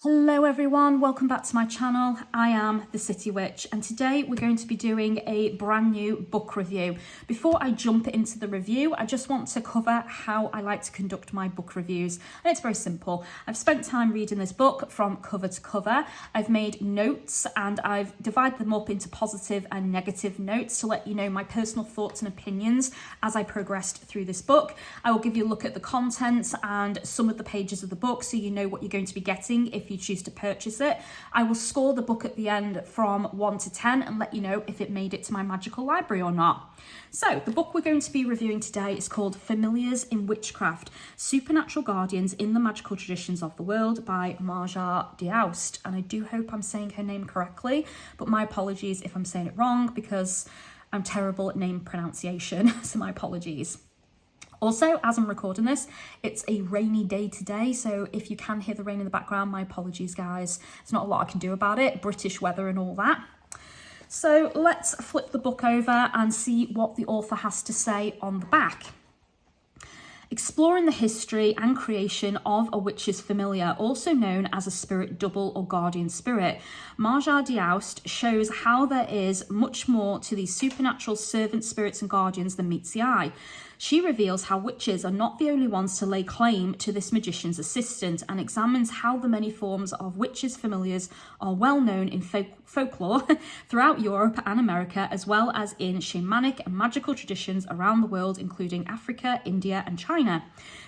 Hello everyone, welcome back to my channel. I am the City Witch and today we're going to be doing a brand new book review. Before I jump into the review, I just want to cover how I like to conduct my book reviews. And it's very simple. I've spent time reading this book from cover to cover. I've made notes and I've divided them up into positive and negative notes to let you know my personal thoughts and opinions as I progressed through this book. I will give you a look at the contents and some of the pages of the book so you know what you're going to be getting if you choose to purchase it. I will score the book at the end from 1 to 10 and let you know if it made it to my magical library or not. So the book we're going to be reviewing today is called Familiars in Witchcraft, Supernatural Guardians in the Magical Traditions of the World by Marja Dioust. And I do hope I'm saying her name correctly, but my apologies if I'm saying it wrong because I'm terrible at name pronunciation, so my apologies. Also, as I'm recording this, it's a rainy day today, so if you can hear the rain in the background, my apologies, guys. There's not a lot I can do about it, British weather and all that. So let's flip the book over and see what the author has to say on the back. Exploring the history and creation of a witch's familiar, also known as a spirit double or guardian spirit, Marja Dioust shows how there is much more to these supernatural servant spirits and guardians than meets the eye. She reveals how witches are not the only ones to lay claim to this magician's assistant and examines how the many forms of witches' familiars are well known in folklore throughout Europe and America, as well as in shamanic and magical traditions around the world, including Africa, India, and China.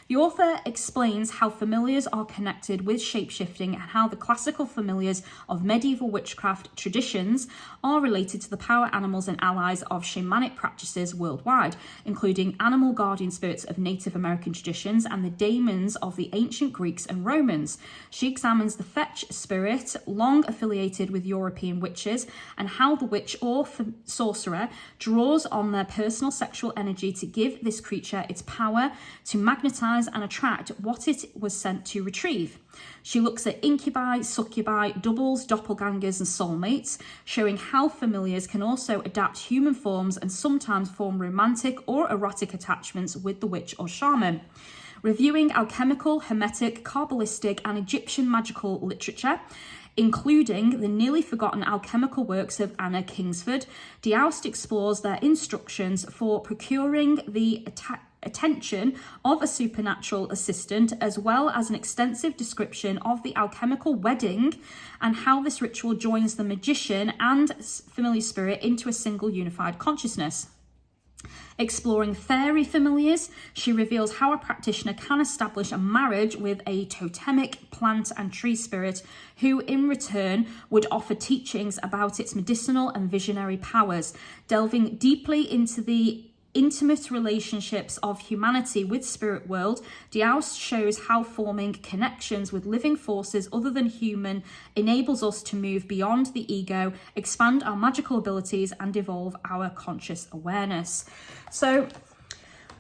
The author explains how familiars are connected with shapeshifting and how the classical familiars of medieval witchcraft traditions are related to the power animals and allies of shamanic practices worldwide, including animal guardian spirits of Native American traditions and the daemons of the ancient Greeks and Romans. She examines the fetch spirit, long affiliated with European witches, and how the witch or sorcerer draws on their personal sexual energy to give this creature its power to magnetize and attract what it was sent to retrieve. She looks at incubi, succubi, doubles, doppelgangers, and soulmates, showing how familiars can also adapt human forms and sometimes form romantic or erotic attachments with the witch or shaman. Reviewing alchemical, hermetic, Kabbalistic, and Egyptian magical literature, including the nearly forgotten alchemical works of Anna Kingsford, Dioust explores their instructions for procuring the attention of a supernatural assistant, as well as an extensive description of the alchemical wedding and how this ritual joins the magician and familiar spirit into a single unified consciousness. Exploring fairy familiars, she reveals how a practitioner can establish a marriage with a totemic plant and tree spirit who in return would offer teachings about its medicinal and visionary powers. Delving deeply into the intimate relationships of humanity with spirit world, Dioust shows how forming connections with living forces other than human enables us to move beyond the ego, expand our magical abilities, and evolve our conscious awareness. So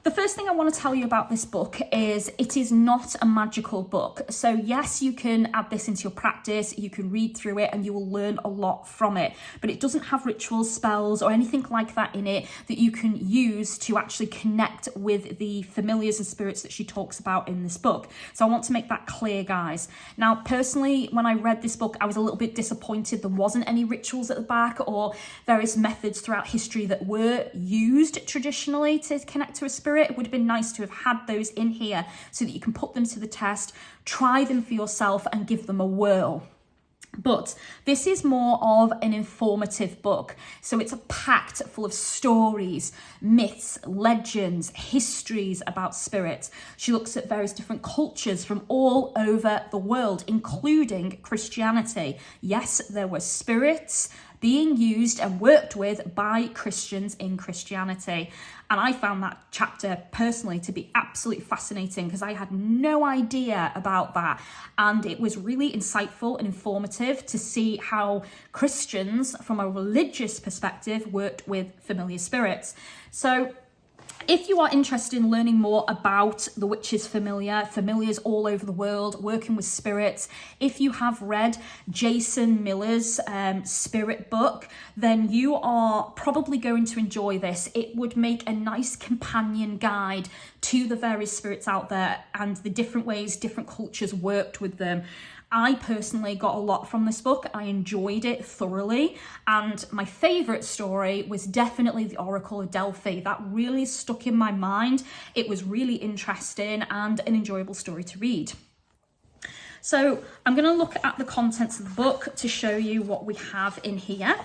the first thing I want to tell you about this book is it is not a magical book. So yes, you can add this into your practice, you can read through it and you will learn a lot from it, but it doesn't have rituals, spells, or anything like that in it that you can use to actually connect with the familiars and spirits that she talks about in this book. So I want to make that clear, guys. Now, personally, when I read this book, I was a little bit disappointed there wasn't any rituals at the back or various methods throughout history that were used traditionally to connect to a spirit. It would have been nice to have had those in here so that you can put them to the test, try them for yourself and give them a whirl. But this is more of an informative book. So it's packed full of stories, myths, legends, histories about spirits. She looks at various different cultures from all over the world, including Christianity. Yes, there were spirits being used and worked with by Christians in Christianity. And I found that chapter personally to be absolutely fascinating because I had no idea about that. And it was really insightful and informative to see how Christians, from a religious perspective, worked with familiar spirits. So if you are interested in learning more about the witch's familiars all over the world, working with spirits, if you have read Jason Miller's spirit book, then you are probably going to enjoy this. It would make a nice companion guide to the various spirits out there and the different ways different cultures worked with them. I personally got a lot from this book. I enjoyed it thoroughly. And my favourite story was definitely the Oracle of Delphi. That really stuck in my mind. It was really interesting and an enjoyable story to read. So I'm going to look at the contents of the book to show you what we have in here.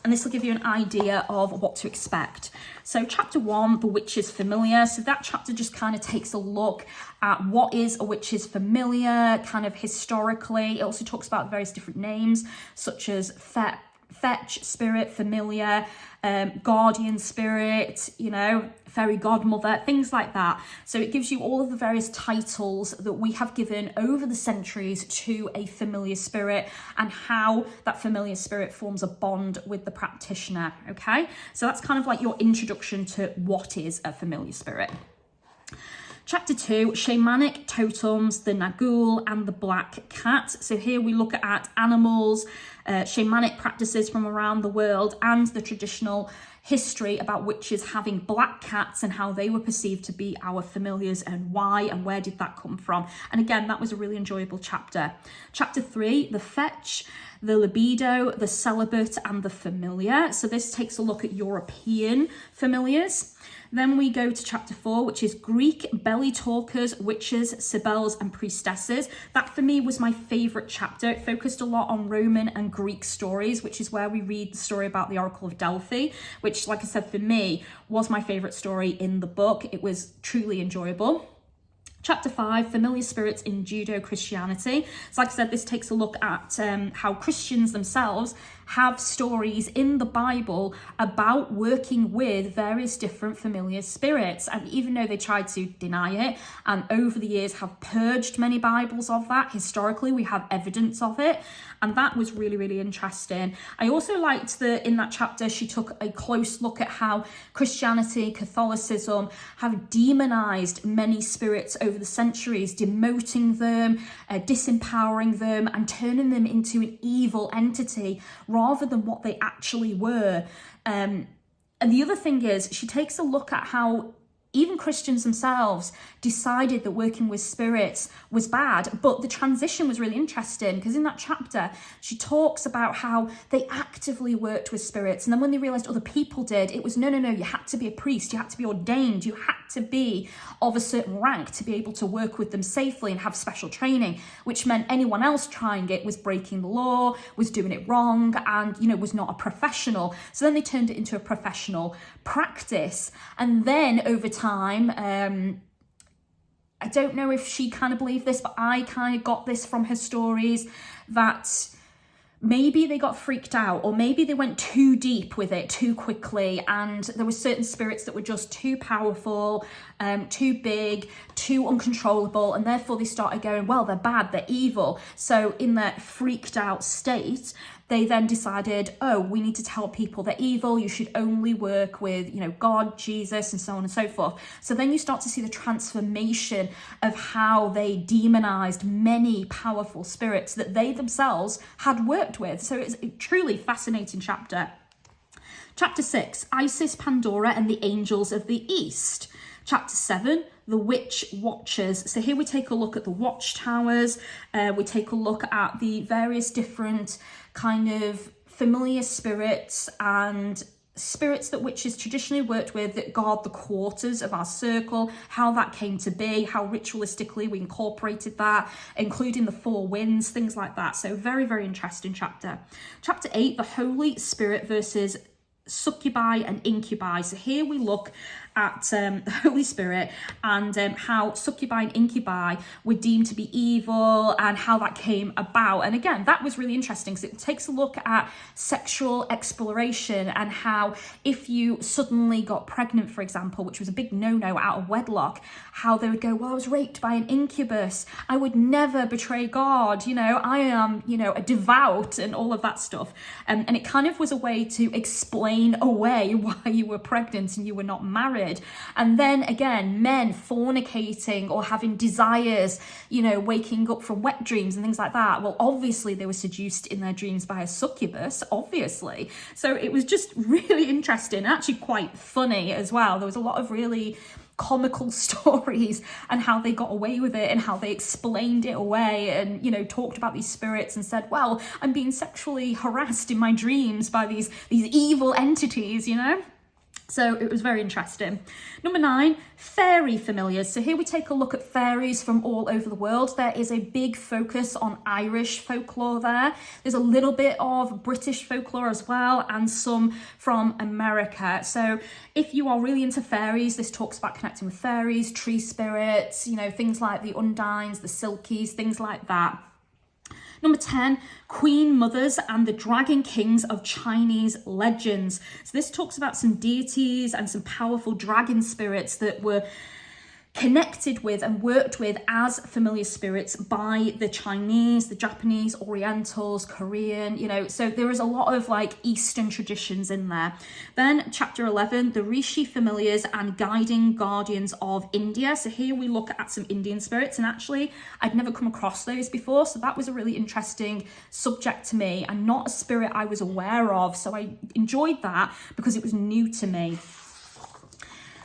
And this will give you an idea of what to expect. So chapter 1, the witch's familiar. So that chapter just kind of takes a look at what is a witch's familiar, kind of historically. It also talks about various different names, such as fetch spirit, familiar, guardian spirit, you know, fairy godmother, things like that. So it gives you all of the various titles that we have given over the centuries to a familiar spirit and how that familiar spirit forms a bond with the practitioner, okay? So that's kind of like your introduction to what is a familiar spirit. Chapter 2, Shamanic Totems, the Nagul and the Black Cat. So here we look at animals, shamanic practices from around the world, and the traditional history about witches having black cats and how they were perceived to be our familiars and why and where did that come from. And again, that was a really enjoyable chapter. Chapter 3, the fetch, the libido, the celibate and the familiar. So this takes a look at European familiars. Then we go to chapter 4, which is Greek belly talkers, witches, sibyls, and priestesses. That for me was my favourite chapter. It focused a lot on Roman and Greek stories, which is where we read the story about the Oracle of Delphi, which, like I said, for me was my favourite story in the book. It was truly enjoyable. Chapter 5, familiar spirits in Judeo-Christianity. So like I said, this takes a look at how Christians themselves have stories in the Bible about working with various different familiar spirits. And even though they tried to deny it and over the years have purged many Bibles of that, historically we have evidence of it. And that was really, really interesting. I also liked that in that chapter, she took a close look at how Christianity, Catholicism have demonized many spirits over the centuries, demoting them, disempowering them, and turning them into an evil entity rather than what they actually were. And the other thing is, she takes a look at how even Christians themselves decided that working with spirits was bad, but the transition was really interesting because in that chapter, she talks about how they actively worked with spirits. And then when they realized other people did, it was, no, you had to be a priest, you had to be ordained, you had to be of a certain rank to be able to work with them safely and have special training, which meant anyone else trying it was breaking the law, was doing it wrong, and, you know, was not a professional. So then they turned it into a professional practice. And then over time, I don't know if she kind of believed this, but I kind of got this from her stories that maybe they got freaked out or maybe they went too deep with it too quickly, and there were certain spirits that were just too powerful, too big, too uncontrollable, and therefore they started going, well, they're bad, they're evil. So in that freaked out state, they then decided, oh, we need to tell people they're evil, you should only work with, you know, God, Jesus, and so on and so forth. So then you start to see the transformation of how they demonized many powerful spirits that they themselves had worked with. So it's a truly fascinating chapter. Chapter 6, Isis, Pandora, and the Angels of the East. Chapter 7, the Witch Watchers. So here we take a look at the watchtowers. We take a look at the various different kind of familiar spirits and spirits that witches traditionally worked with that guard the quarters of our circle, how that came to be, how ritualistically we incorporated that, including the four winds, things like that. So very, very interesting chapter. Chapter 8, the Holy Spirit versus succubi and incubi. So here we look at the Holy Spirit and how succubi and incubi were deemed to be evil and how that came about. And again, that was really interesting because it takes a look at sexual exploration and how if you suddenly got pregnant, for example, which was a big no-no out of wedlock, how they would go, well, I was raped by an incubus, I would never betray God, you know, I am, you know, a devout and all of that stuff. And it kind of was a way to explain away why you were pregnant and you were not married. And then again, men fornicating or having desires, you know, waking up from wet dreams and things like that. Well, obviously they were seduced in their dreams by a succubus, obviously. So it was just really interesting, actually quite funny as well. There was a lot of really comical stories and how they got away with it and how they explained it away and, you know, talked about these spirits and said, well, I'm being sexually harassed in my dreams by these evil entities, you know. So it was very interesting. Number 9, fairy familiars. So here we take a look at fairies from all over the world. There is a big focus on Irish folklore there. There's a little bit of British folklore as well, and some from America. So if you are really into fairies, this talks about connecting with fairies, tree spirits, you know, things like the undines, the silkies, things like that. Number 10, Queen Mothers and the Dragon Kings of Chinese legends. So this talks about some deities and some powerful dragon spirits that were connected with and worked with as familiar spirits by the Chinese, the Japanese, Orientals, Korean, you know, so there is a lot of like Eastern traditions in there. Then chapter 11, the Rishi familiars and guiding guardians of India. So here we look at some Indian spirits, and actually I'd never come across those before, so that was a really interesting subject to me and not a spirit I was aware of, so I enjoyed that because it was new to me.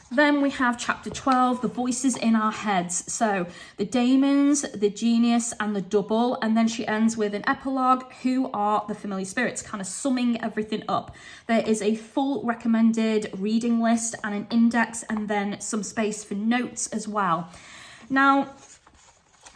Then we have chapter 12, the voices in our heads. So the daemons, the genius and the double. And then she ends with an epilogue. Who are the familiar spirits? Kind of summing everything up. There is a full recommended reading list and an index, and then some space for notes as well. Now,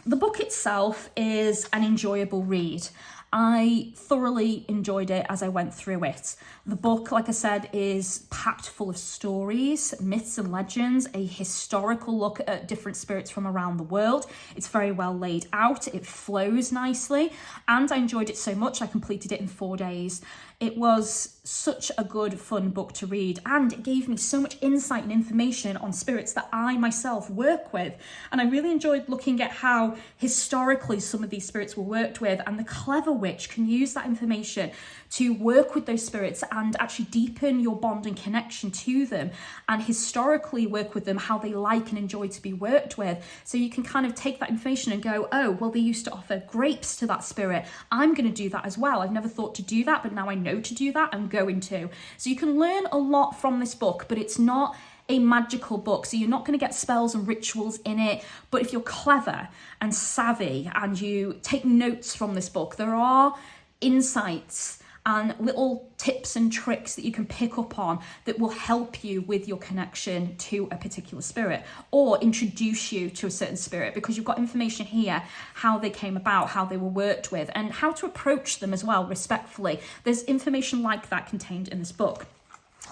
the book itself is an enjoyable read. I thoroughly enjoyed it as I went through it. The book, like I said, is packed full of stories, myths and legends, a historical look at different spirits from around the world. It's very well laid out, it flows nicely, and I enjoyed it so much I completed it in 4 days. It was such a good, fun book to read, and it gave me so much insight and information on spirits that I myself work with. And I really enjoyed looking at how historically some of these spirits were worked with, and the clever witch can use that information to work with those spirits and actually deepen your bond and connection to them, and historically work with them how they like and enjoy to be worked with. So you can kind of take that information and go, oh, well, they used to offer grapes to that spirit. I'm going to do that as well. I've never thought to do that, but now I know to do that. I'm going to. So you can learn a lot from this book, but it's not a magical book, so you're not going to get spells and rituals in it. But if you're clever and savvy and you take notes from this book, there are insights and little tips and tricks that you can pick up on that will help you with your connection to a particular spirit, or introduce you to a certain spirit, because you've got information here how they came about, how they were worked with, and how to approach them as well respectfully. There's information like that contained in this book.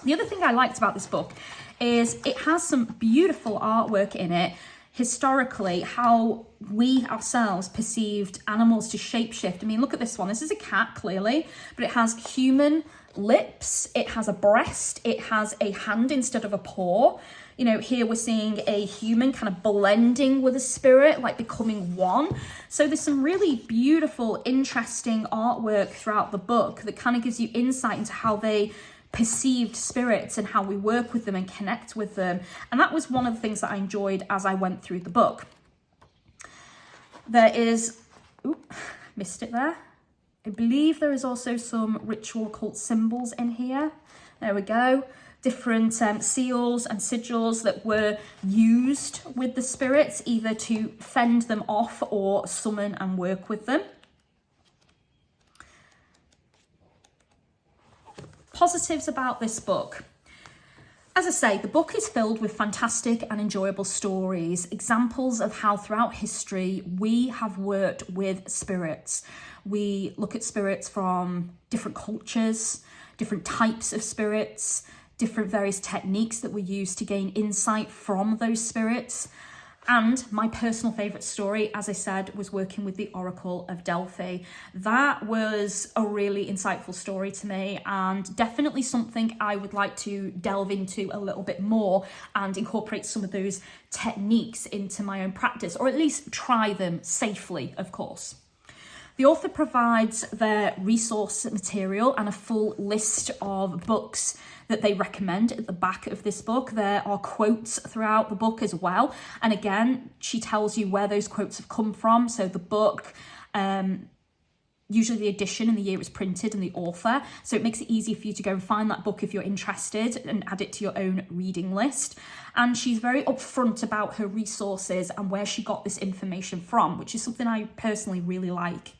The other thing I liked about this book is it has some beautiful artwork in it. Historically, how we ourselves perceived animals to shapeshift. I mean, look at this one. This is a cat, clearly, but it has human lips, it has a breast, it has a hand instead of a paw. You know, here we're seeing a human kind of blending with a spirit, like becoming one. So there's some really beautiful, interesting artwork throughout the book that kind of gives you insight into how they perceived spirits and how we work with them and connect with them. And that was one of the things that I enjoyed as I went through the book. There is, missed it there. I believe there is also some ritual occult symbols in here. There we go. Different seals and sigils that were used with the spirits, either to fend them off or summon and work with them. Positives about this book. As I say, the book is filled with fantastic and enjoyable stories, examples of how throughout history we have worked with spirits. We look at spirits from different cultures, different types of spirits, different various techniques that were used to gain insight from those spirits. And my personal favourite story, as I said, was working with the Oracle of Delphi. That was a really insightful story to me, and definitely something I would like to delve into a little bit more and incorporate some of those techniques into my own practice, or at least try them safely, of course. The author provides their resource material and a full list of books that they recommend at the back of this book. There are quotes throughout the book as well. And again, she tells you where those quotes have come from. So the book, usually the edition and the year it was printed and the author. So it makes it easy for you to go and find that book if you're interested and add it to your own reading list. And she's very upfront about her resources and where she got this information from, which is something I personally really like.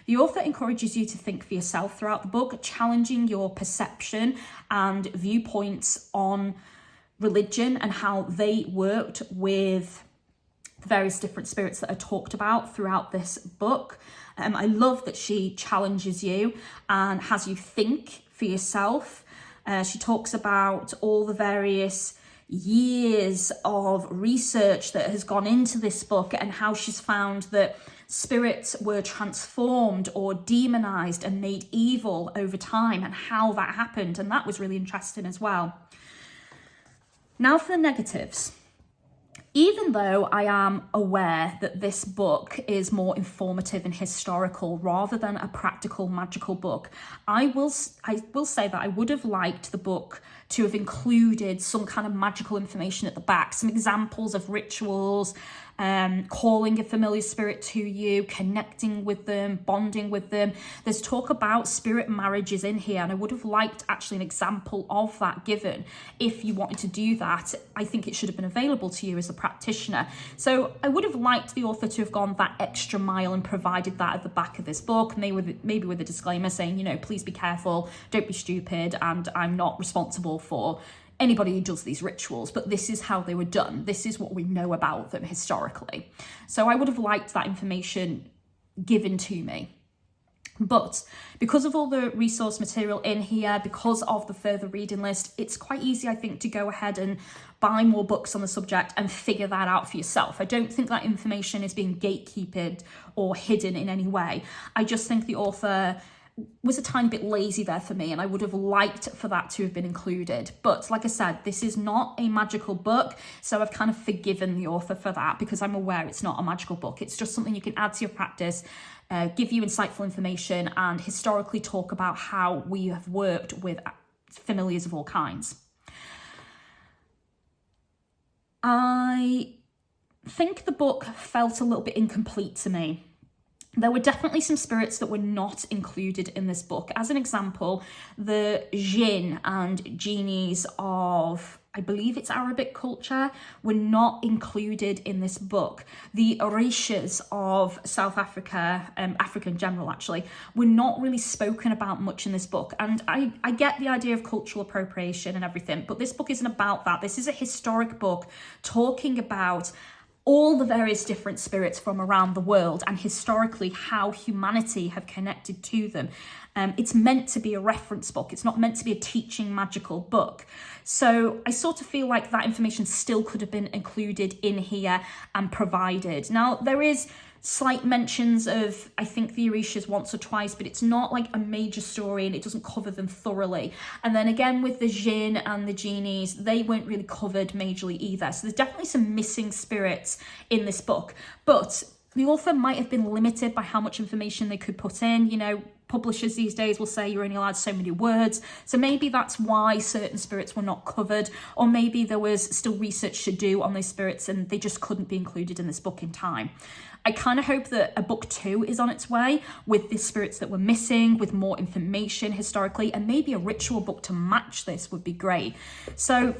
The author encourages you to think for yourself throughout the book, challenging your perception and viewpoints on religion and how they worked with the various different spirits that are talked about throughout this book. I love that she challenges you and has you think for yourself. She talks about all the various years of research that has gone into this book and how she's found that spirits were transformed or demonized and made evil over time and how that happened. And that was really interesting as well. Now for the negatives. Even though I am aware that this book is more informative and historical rather than a practical magical book, I will say that I would have liked the book to have included some kind of magical information at the back, some examples of rituals, calling a familiar spirit to you, connecting with them, bonding with them. There's talk about spirit marriages in here, and I would have liked actually an example of that given. If you wanted to do that, I think it should have been available to you as a practitioner. So I would have liked the author to have gone that extra mile and provided that at the back of this book, maybe with a disclaimer saying, you know, please be careful, don't be stupid, and I'm not responsible for anybody who does these rituals, but this is how they were done. This is what we know about them historically. So I would have liked that information given to me. But because of all the resource material in here, because of the further reading list, it's quite easy, I think, to go ahead and buy more books on the subject and figure that out for yourself. I don't think that information is being gatekeeped or hidden in any way. I just think the author was a tiny bit lazy there for me, and I would have liked for that to have been included. But like I said, this is not a magical book, so I've kind of forgiven the author for that because I'm aware it's not a magical book. It's just something you can add to your practice, give you insightful information, and historically talk about how we have worked with familiars of all kinds. I think the book felt a little bit incomplete to me. There were definitely some spirits that were not included in this book. As an example, the jinn and genies of, I believe it's Arabic culture, were not included in this book. The orishas of South Africa, Africa in general actually, were not really spoken about much in this book. And I get the idea of cultural appropriation and everything, but this book isn't about that. This is a historic book talking about all the various different spirits from around the world and historically how humanity have connected to them. It's meant to be a reference book. It's not meant to be a teaching magical book. So I sort of feel like that information still could have been included in here and provided. Now, there is slight mentions of, I think, the orishas once or twice, but it's not like a major story and it doesn't cover them thoroughly. And then again with the jinn and the genies, they weren't really covered majorly either. So there's definitely some missing spirits in this book, but the author might have been limited by how much information they could put in. You know, publishers these days will say you're only allowed so many words. So maybe that's why certain spirits were not covered, or maybe there was still research to do on those spirits and they just couldn't be included in this book in time. I kind of hope that a book 2 is on its way with the spirits that were missing, with more information historically, and maybe a ritual book to match this would be great. So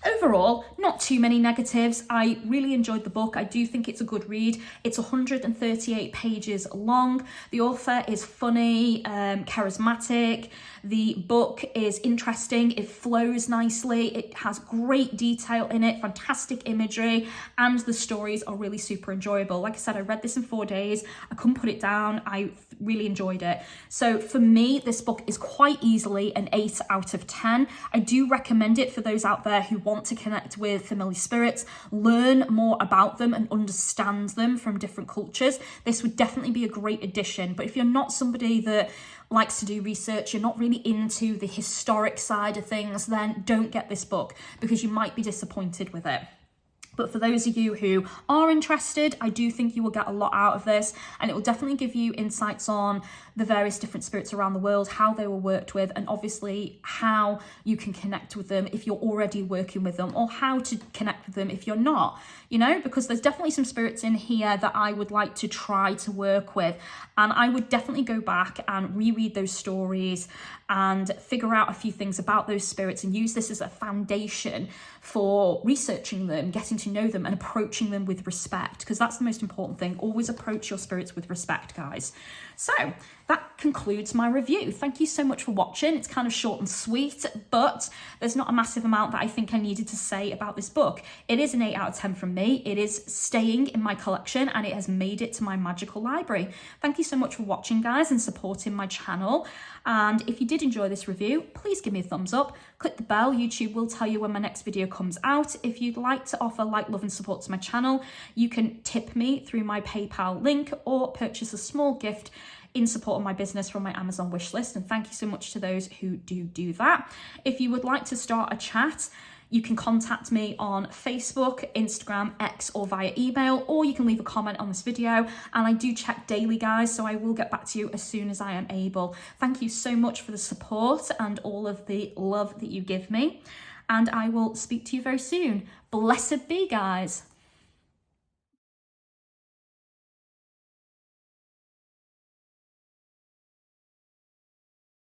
overall, not too many negatives. I really enjoyed the book. I do think it's a good read. It's 138 pages long. The author is funny, charismatic. The book is interesting. It flows nicely. It has great detail in it, fantastic imagery, and the stories are really super enjoyable. Like I said, I read this in 4 days. I couldn't put it down. I really enjoyed it. So for me, this book is quite easily an 8 out of 10. I do recommend it for those out there who want to connect with familiar spirits, learn more about them and understand them from different cultures. This would definitely be a great addition. But if you're not somebody that likes to do research, you're not really into the historic side of things, then don't get this book because you might be disappointed with it. But for those of you who are interested, I do think you will get a lot out of this, and it will definitely give you insights on the various different spirits around the world, how they were worked with, and obviously how you can connect with them if you're already working with them, or how to connect with them if you're not, you know, because there's definitely some spirits in here that I would like to try to work with. And I would definitely go back and reread those stories and figure out a few things about those spirits and use this as a foundation for researching them, getting to know them, and approaching them with respect, because that's the most important thing. Always approach your spirits with respect, guys. So that concludes my review. Thank you so much for watching. It's kind of short and sweet, but there's not a massive amount that I think I needed to say about this book. It is an 8 out of 10 from me. It is staying in my collection, and it has made it to my magical library. Thank you so much for watching, guys, and supporting my channel. And if you did enjoy this review, please give me a thumbs up. Click the bell. YouTube will tell you when my next video comes out. If you'd like to offer like, love, and support to my channel, you can tip me through my PayPal link or purchase a small gift in support of my business from my Amazon wish list. And thank you so much to those who do that. If you would like to start a chat, you can contact me on Facebook, Instagram, X, or via email, or you can leave a comment on this video. And I do check daily, guys, so I will get back to you as soon as I am able. Thank you so much for the support and all of the love that you give me. And I will speak to you very soon. Blessed be, guys.